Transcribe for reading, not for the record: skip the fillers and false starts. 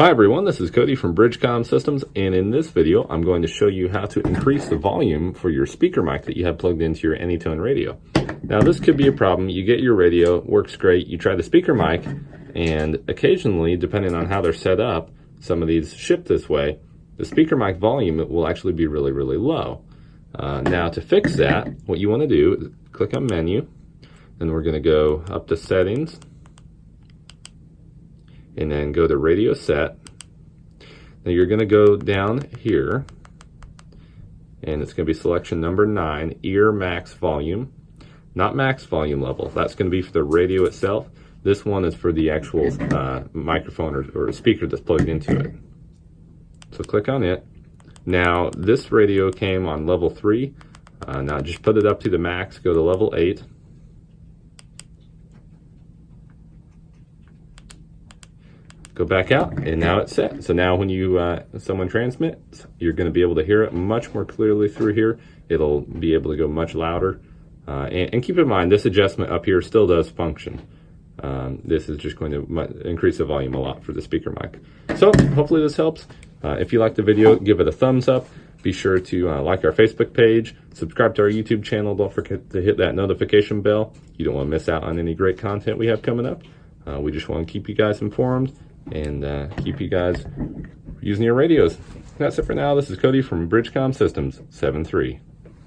Hi everyone, this is Cody from BridgeCom Systems, and in this video I'm going to show you how to increase the volume for your speaker mic that you have plugged into your AnyTone radio. Now this could be a problem. You get your radio, works great, you try the speaker mic, and occasionally, depending on how they're set up, some of these ship this way, the speaker mic volume will actually be really low. Now to fix that, what you want to do is click on Menu, and we're going to go up to Settings, and then go to Radio Set. Now you're going to go down here, and it's going to be selection number 9, Ear Max Volume, not max volume level. That's going to be for the radio itself. This one is for the actual microphone or speaker that's plugged into it. So click on it. Now this radio came on level 3. Now just put it up to the max, go to level 8. Go back out, and now it's set. So now when you someone transmits, you're going to be able to hear it much more clearly through here. It'll be able to go much louder. And keep in mind, this adjustment up here still does function. This is just going to increase the volume a lot for the speaker mic. So hopefully this helps. If you like the video, give it a thumbs up. Be sure to like our Facebook page, subscribe to our YouTube channel. Don't forget to hit that notification bell. You don't want to miss out on any great content we have coming up. We just want to keep you guys informed and keep you guys using your radios. That's it for now. This is Cody from BridgeCom Systems 7.3.